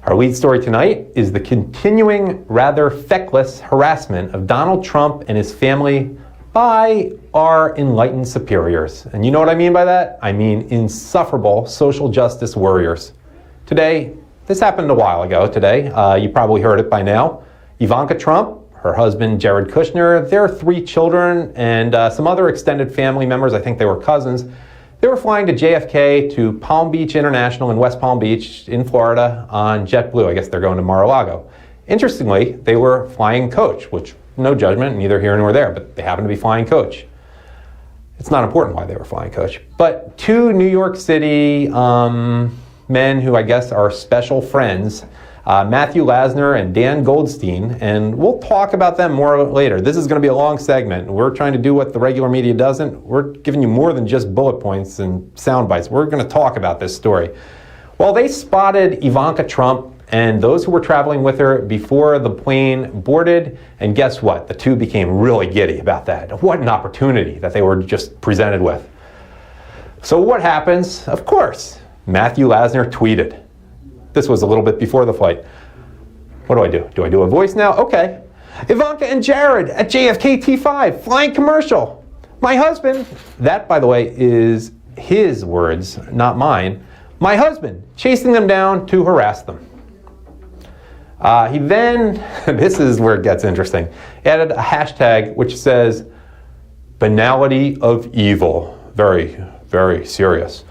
Our lead story tonight is the continuing, rather feckless harassment of Donald Trump and his family by our enlightened superiors. And you know what I mean by that? I mean insufferable social justice warriors. Today, this happened a while ago today. You probably heard it by now. Ivanka Trump, her husband Jared Kushner, their 3 children, and some other extended family members, I think they were cousins, they were flying to JFK to Palm Beach International in West Palm Beach in Florida on JetBlue. I guess they're going to Mar-a-Lago. Interestingly, they were flying coach, which no judgment, neither here nor there, but they happened to be flying coach. It's not important why they were flying coach. But 2 New York City men who I guess are special friends, Matthew Lasner and Dan Goldstein, and we'll talk about them more later. This is going to be a long segment. We're trying to do what the regular media doesn't. We're giving you more than just bullet points and sound bites. We're going to talk about this story. Well, they spotted Ivanka Trump and those who were traveling with her before the plane boarded, and guess what? The 2 became really giddy about that. What an opportunity that they were just presented with. So what happens? Of course, Matthew Lasner tweeted. This was a little bit before the flight. What do I do? Do I do a voice now? Okay. Ivanka and Jared at JFK T5, flying commercial. My husband, that by the way is his words, not mine. My husband, chasing them down to harass them. He then, this is where it gets interesting, added a hashtag which says, banality of evil. Very, very serious.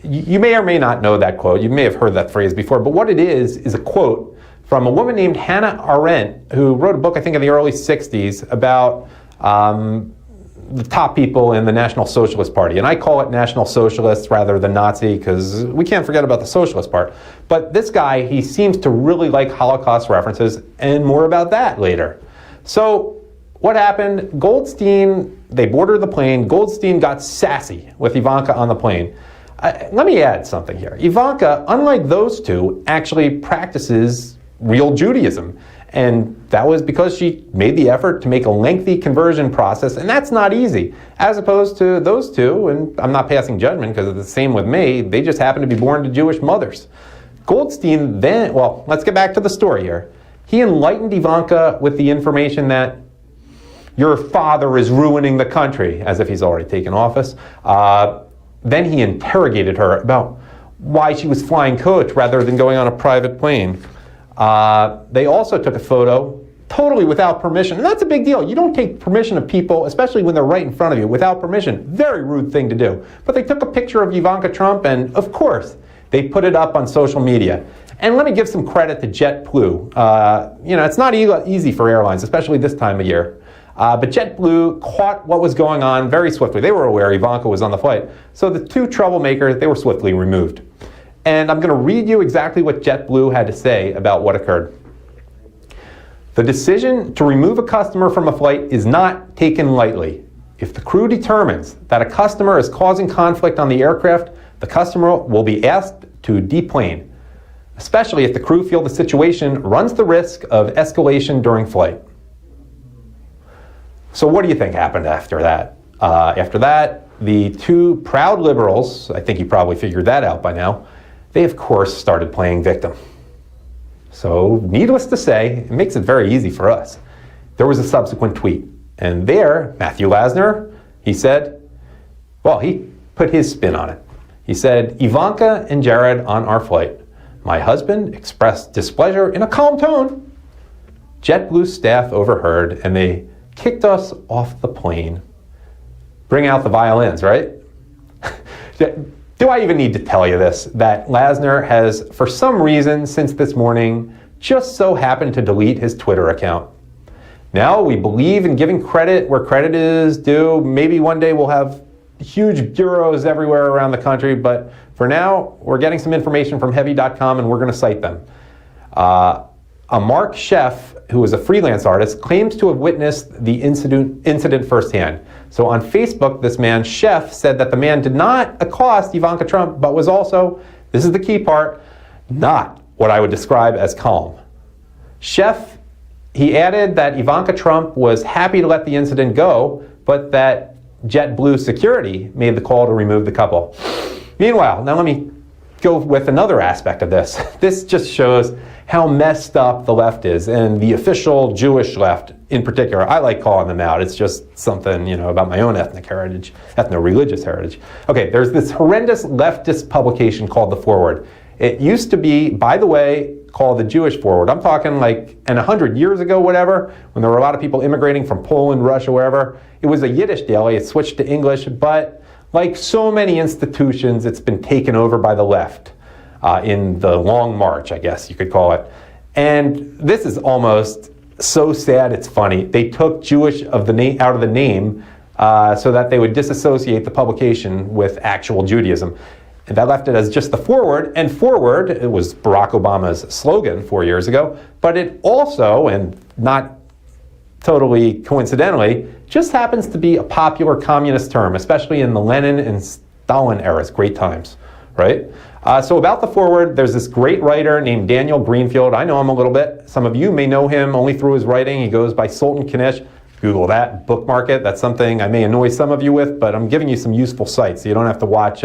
You may or may not know that quote. You may have heard that phrase before, but what it is a quote from a woman named Hannah Arendt, who wrote a book, I think, in the early 60s about the top people in the National Socialist Party. And I call it National Socialist rather than Nazi because we can't forget about the socialist part. But this guy, he seems to really like Holocaust references, and more about that later. So what happened? Goldstein, they boarded the plane. Goldstein got sassy with Ivanka on the plane. Let me add something here. Ivanka, unlike those 2, actually practices real Judaism. And that was because she made the effort to make a lengthy conversion process, and that's not easy. As opposed to those 2, and I'm not passing judgment because it's the same with me, they just happen to be born to Jewish mothers. Goldstein then, well, let's get back to the story here. He enlightened Ivanka with the information that your father is ruining the country, as if he's already taken office. Then he interrogated her about why she was flying coach rather than going on a private plane. They also took a photo totally without permission, and that's a big deal. You don't take permission of people, especially when they're right in front of you, without permission. Very rude thing to do. But they took a picture of Ivanka Trump, and of course, they put it up on social media. And let me give some credit to JetBlue. It's not easy for airlines, especially this time of year. But JetBlue caught what was going on very swiftly. They were aware Ivanka was on the flight. So the 2 troublemakers, they were swiftly removed. And I'm going to read you exactly what JetBlue had to say about what occurred. The decision to remove a customer from a flight is not taken lightly. If the crew determines that a customer is causing conflict on the aircraft, the customer will be asked to deplane, especially if the crew feel the situation runs the risk of escalation during flight. So what do you think happened after that? After that, the 2 proud liberals, I think you probably figured that out by now, they of course started playing victim. So needless to say, it makes it very easy for us. There was a subsequent tweet, and there, Matthew Lasner, he said, well, he put his spin on it. He said, Ivanka and Jared on our flight. My husband expressed displeasure in a calm tone. JetBlue staff overheard, and they kicked us off the plane. Bring out the violins, right? Do I even need to tell you this? That Lasner has, for some reason since this morning, just so happened to delete his Twitter account. Now we believe in giving credit where credit is due. Maybe one day we'll have huge bureaus everywhere around the country, but for now, we're getting some information from heavy.com and we're going to cite them. A Mark Sheff, who is a freelance artist, claims to have witnessed the incident firsthand. So on Facebook, this man, Sheff, said that the man did not accost Ivanka Trump, but was also, this is the key part, not what I would describe as calm. Sheff, he added that Ivanka Trump was happy to let the incident go, but that JetBlue security made the call to remove the couple. Meanwhile, now let me go with another aspect of this. This just shows how messed up the left is, and the official Jewish left in particular. I like calling them out. It's just something, about my own ethnic heritage, ethno-religious heritage. Okay, there's this horrendous leftist publication called The Forward. It used to be, by the way, called the Jewish Forward. I'm talking like 100 years ago, whatever, when there were a lot of people immigrating from Poland, Russia, wherever. It was a Yiddish daily. It switched to English, but like so many institutions, it's been taken over by the left in the long march, I guess you could call it. And this is almost so sad it's funny. They took Jewish out of the name so that they would disassociate the publication with actual Judaism. And that left it as just the Forward. And Forward, it was Barack Obama's slogan 4 years ago, but it also, and not totally coincidentally, just happens to be a popular communist term, especially in the Lenin and Stalin eras, great times, right? So about the Forward, there's this great writer named Daniel Greenfield. I know him a little bit. Some of you may know him only through his writing. He goes by Sultan Kanish. Google that, bookmark it. That's something I may annoy some of you with, but I'm giving you some useful sites so you don't have to watch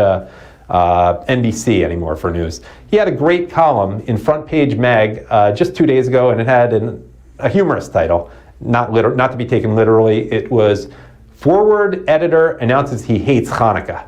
NBC anymore for news. He had a great column in Front Page Mag just 2 days ago, and it had a humorous title. Not to be taken literally. It was Forward Editor Announces He Hates Hanukkah.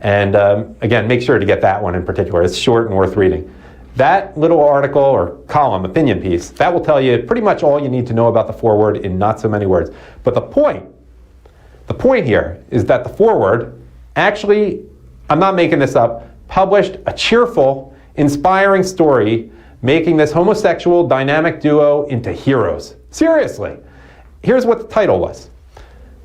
And again, make sure to get that one in particular. It's short and worth reading. That little article or column, opinion piece, that will tell you pretty much all you need to know about the Forward in not so many words. But the point here is that the Forward actually, I'm not making this up, published a cheerful, inspiring story making this homosexual dynamic duo into heroes. Seriously. Here's what the title was.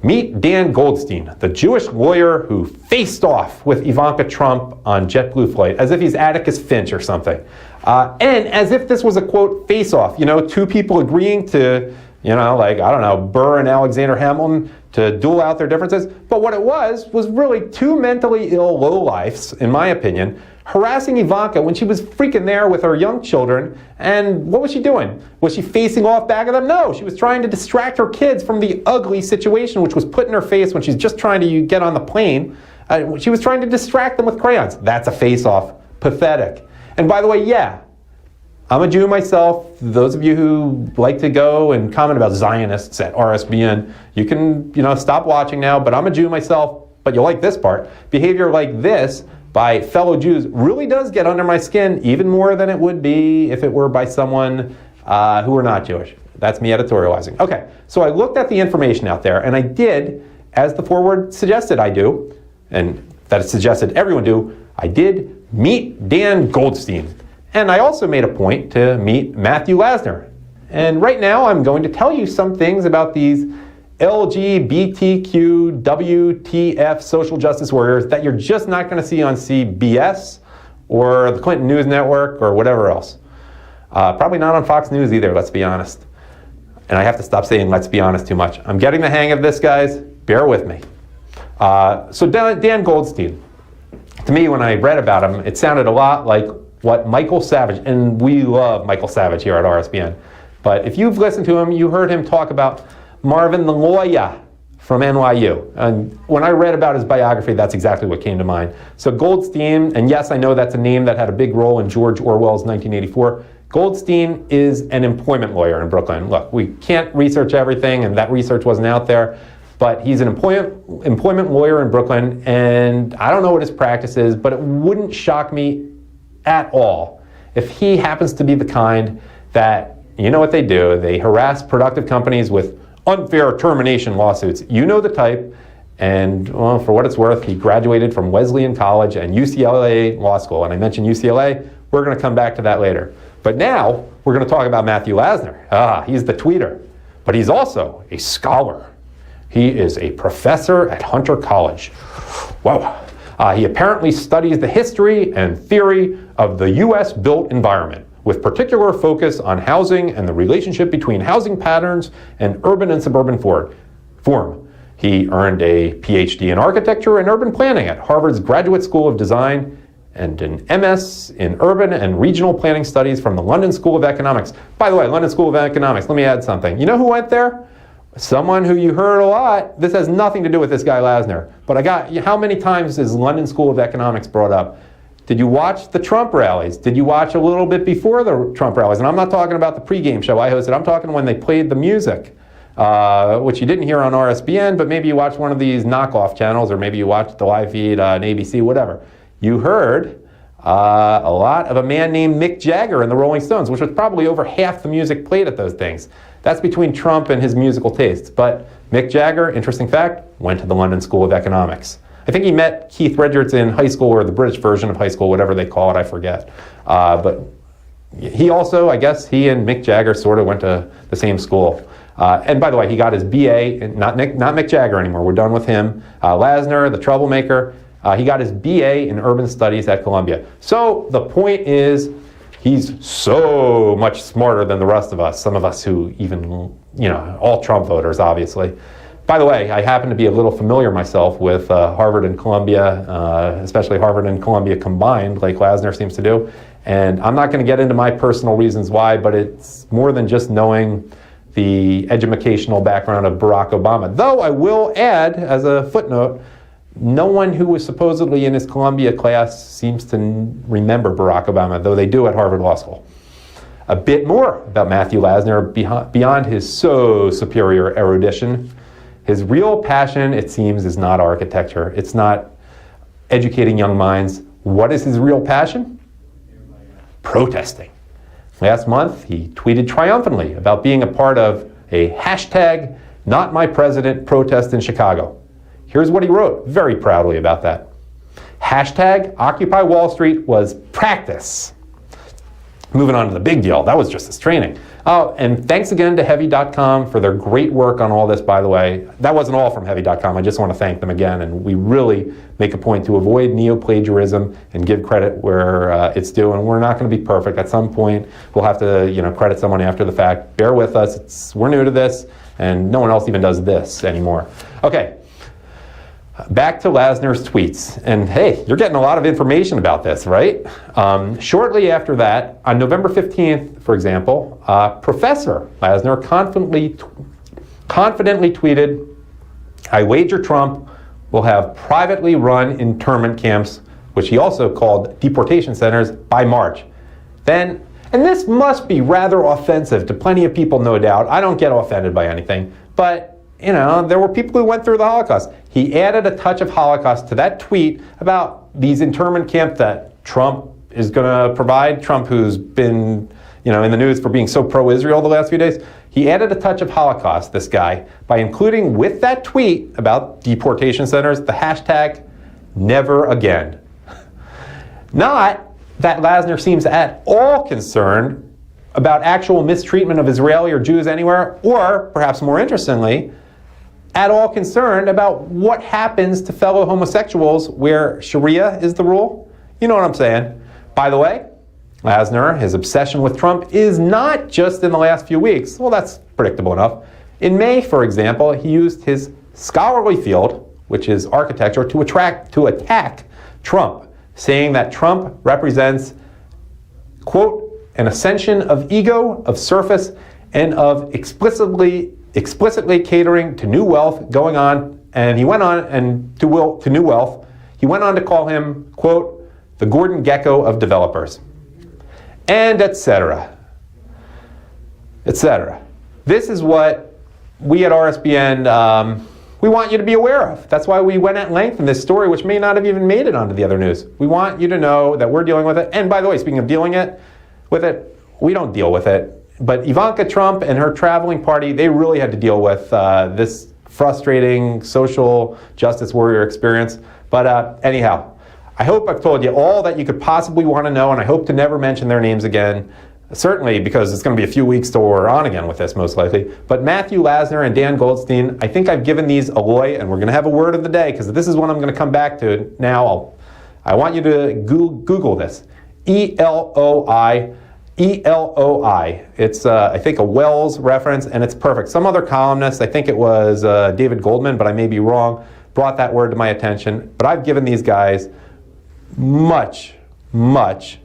Meet Dan Goldstein, the Jewish lawyer who faced off with Ivanka Trump on JetBlue flight, as if he's Atticus Finch or something. And as if this was a, quote, face-off, two people agreeing to, Burr and Alexander Hamilton to duel out their differences. But what it was really two mentally ill lowlifes, in my opinion, harassing Ivanka when she was freaking there with her young children. And what was she doing? Was she facing off back at them? No, she was trying to distract her kids from the ugly situation which was put in her face when she's just trying to get on the plane. She was trying to distract them with crayons. That's a face-off. Pathetic. And by the way, yeah, I'm a Jew myself. Those of you who like to go and comment about Zionists at RSBN, you can, stop watching now, but I'm a Jew myself. But you'll like this part. Behavior like this by fellow Jews really does get under my skin, even more than it would be if it were by someone who were not Jewish. That's me editorializing. Okay, so I looked at the information out there, and I did, as the Forward suggested I do, and that it suggested everyone do, I did meet Dan Goldstein. And I also made a point to meet Matthew Lasner. And right now I'm going to tell you some things about these LGBTQ WTF social justice warriors that you're just not going to see on CBS or the Clinton News Network or whatever else. Probably not on Fox News either, let's be honest. And I have to stop saying let's be honest too much. I'm getting the hang of this, guys. Bear with me. So Dan Goldstein, to me when I read about him, it sounded a lot like what Michael Savage, and we love Michael Savage here at RSBN, but if you've listened to him, you heard him talk about Marvin the lawyer from NYU. And when I read about his biography, that's exactly what came to mind. So Goldstein, and yes, I know that's a name that had a big role in George Orwell's 1984. Goldstein is an employment lawyer in Brooklyn. Look, we can't research everything, and that research wasn't out there, but he's an employment lawyer in Brooklyn, and I don't know what his practice is, but it wouldn't shock me at all if he happens to be the kind that, you know what they do, they harass productive companies with unfair termination lawsuits. You know the type, and well, for what it's worth, he graduated from Wesleyan College and UCLA Law School, and I mentioned UCLA, we're going to come back to that later. But now, we're going to talk about Matthew Lasner. He's the tweeter, but he's also a scholar. He is a professor at Hunter College. Wow. He apparently studies the history and theory of the U.S. built environment, with particular focus on housing and the relationship between housing patterns and urban and suburban form. He earned a PhD in architecture and urban planning at Harvard's Graduate School of Design and an MS in urban and regional planning studies from the London School of Economics. By the way, London School of Economics, let me add something. You know who went there? Someone who you heard a lot. This has nothing to do with this guy Lasner, but how many times is London School of Economics brought up? Did you watch the Trump rallies? Did you watch a little bit before the Trump rallies? And I'm not talking about the pregame show I hosted. I'm talking when they played the music, which you didn't hear on RSBN, but maybe you watched one of these knockoff channels, or maybe you watched the live feed on ABC, whatever. You heard a lot of a man named Mick Jagger and the Rolling Stones, which was probably over half the music played at those things. That's between Trump and his musical tastes. But Mick Jagger, interesting fact, went to the London School of Economics. I think he met Keith Richards in high school, or the British version of high school, whatever they call it, I forget. But he also, I guess, he and Mick Jagger sort of went to the same school. And by the way, he got his BA, not Mick Jagger anymore, we're done with him. Lasner, the troublemaker, he got his BA in urban studies at Columbia. So the point is, he's so much smarter than the rest of us, some of us who even, all Trump voters, obviously. By the way, I happen to be a little familiar myself with Harvard and Columbia, especially Harvard and Columbia combined, like Lasner seems to do. And I'm not going to get into my personal reasons why, but it's more than just knowing the educational background of Barack Obama. Though I will add, as a footnote, no one who was supposedly in his Columbia class seems to remember Barack Obama, though they do at Harvard Law School. A bit more about Matthew Lasner beyond his so superior erudition. His real passion, it seems, is not architecture. It's not educating young minds. What is his real passion? Protesting. Last month, he tweeted triumphantly about being a part of a hashtag Not My President protest in Chicago. Here's what he wrote very proudly about that. Hashtag Occupy Wall Street was practice. Moving on to the big deal. That was just his training. Oh, and thanks again to Heavy.com for their great work on all this, by the way. That wasn't all from Heavy.com. I just want to thank them again. And we really make a point to avoid neo-plagiarism and give credit where it's due. And we're not going to be perfect. At some point, we'll have to credit someone after the fact. Bear with us. We're new to this, and no one else even does this anymore. Okay. Back to Lasner's tweets. And hey, you're getting a lot of information about this, right? Shortly after that, on November 15th, for example, Professor Lasner confidently tweeted, I wager Trump will have privately run internment camps, which he also called deportation centers, by March. Then, and this must be rather offensive to plenty of people, no doubt. I don't get offended by anything, but there were people who went through the Holocaust. He added a touch of Holocaust to that tweet about these internment camps that Trump is going to provide. Trump, who's been, in the news for being so pro-Israel the last few days. He added a touch of Holocaust, this guy, by including with that tweet about deportation centers the hashtag never again. Not that Lasner seems at all concerned about actual mistreatment of Israeli or Jews anywhere, or perhaps more interestingly, at all concerned about what happens to fellow homosexuals where Sharia is the rule. You know what I'm saying? By the way, Lasner, his obsession with Trump is not just in the last few weeks. Well, that's predictable enough. In May, for example, he used his scholarly field, which is architecture, to attack Trump, saying that Trump represents, quote, an ascension of ego, of surface, and of explicitly catering to new wealth going on. And he went on to new wealth. He went on to call him, quote, the Gordon Gekko of developers, and etc. etc. This is what we at RSBN we want you to be aware of. That's why we went at length in this story, which may not have even made it onto the other news. We want you to know that we're dealing with it. And by the way, speaking of dealing with it, we don't deal with it. But Ivanka Trump and her traveling party, they really had to deal with this frustrating social justice warrior experience. But anyhow, I hope I've told you all that you could possibly want to know, and I hope to never mention their names again. Certainly, because it's going to be a few weeks till we're on again with this, most likely. But Matthew Lasner and Dan Goldstein, I think I've given these Aloy, and we're going to have a word of the day, because this is what I'm going to come back to now. I want you to Google this. E-L-O-I. It's, I think, a Wells reference, and it's perfect. Some other columnist, I think it was David Goldman, but I may be wrong, brought that word to my attention. But I've given these guys much, much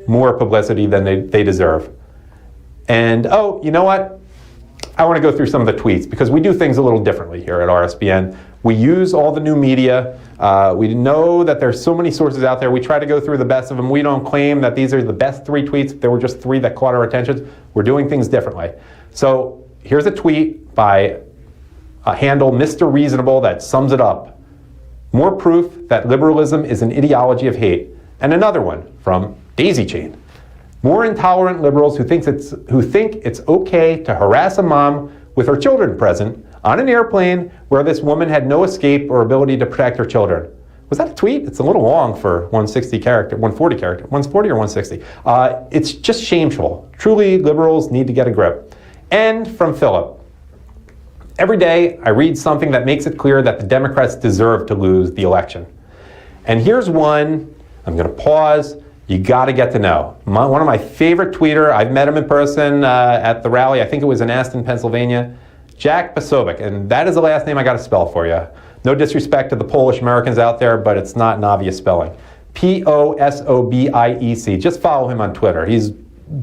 more publicity than they deserve. And, oh, you know what? I want to go through some of the tweets because we do things a little differently here at RSBN. We use all the new media. We know that there's so many sources out there. We try to go through the best of them. We don't claim that these are the best 3 tweets. There were just 3 that caught our attention. We're doing things differently. So here's a tweet by a handle, Mr. Reasonable, that sums it up. More proof that liberalism is an ideology of hate. And another one from Daisy Chain. More intolerant liberals who think it's okay to harass a mom with her children present on an airplane where this woman had no escape or ability to protect her children. Was that a tweet? It's a little long for 140 character, 140 or 160. It's just shameful. Truly, liberals need to get a grip. And from Philip. Every day, I read something that makes it clear that the Democrats deserve to lose the election. And here's one. I'm going to pause. You got to get to know. One of my favorite tweeter, I've met him in person at the rally. I think it was in Aston, Pennsylvania. Jack Posobiec, and that is the last name I got to spell for you. No disrespect to the Polish Americans out there, but it's not an obvious spelling. Posobiec. Just follow him on Twitter. He's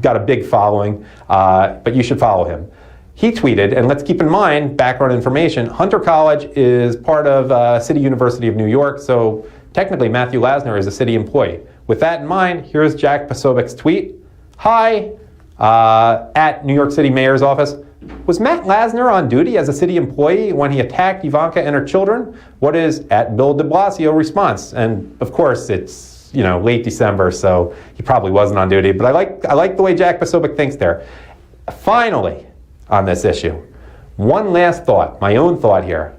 got a big following, but you should follow him. He tweeted, and let's keep in mind, background information, Hunter College is part of City University of New York, so technically Matthew Lasner is a city employee. With that in mind, here's Jack Posobiec's tweet. Hi, at New York City Mayor's office. Was Matt Lasner on duty as a city employee when he attacked Ivanka and her children? What is at Bill de Blasio response? And of course, it's late December, so he probably wasn't on duty. But I like the way Jack Posobiec thinks there. Finally, on this issue, one last thought, my own thought here.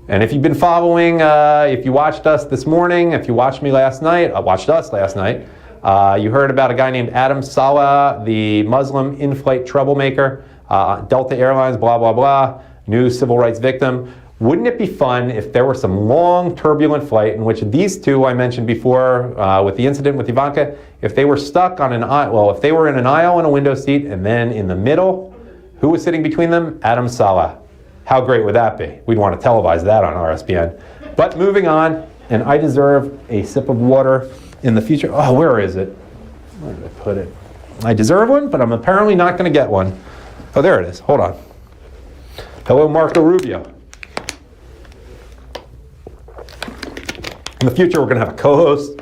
And if you've been following, if you watched us this morning, if you watched me last night, watched us last night, you heard about a guy named Adam Saleh, the Muslim in-flight troublemaker. Delta Airlines, blah, blah, blah, new civil rights victim. Wouldn't it be fun if there were some long, turbulent flight in which these two I mentioned before with the incident with Ivanka, if they were stuck on an aisle, well, if they were in an aisle and a window seat, and then in the middle, who was sitting between them? Adam Saleh. How great would that be? We'd want to televise that on RSBN. But moving on, and I deserve a sip of water in the future. Oh, where is it? Where did I put it? I deserve one, but I'm apparently not going to get one. Oh, there it is. Hold on. Hello, Marco Rubio. In the future, we're going to have a co-host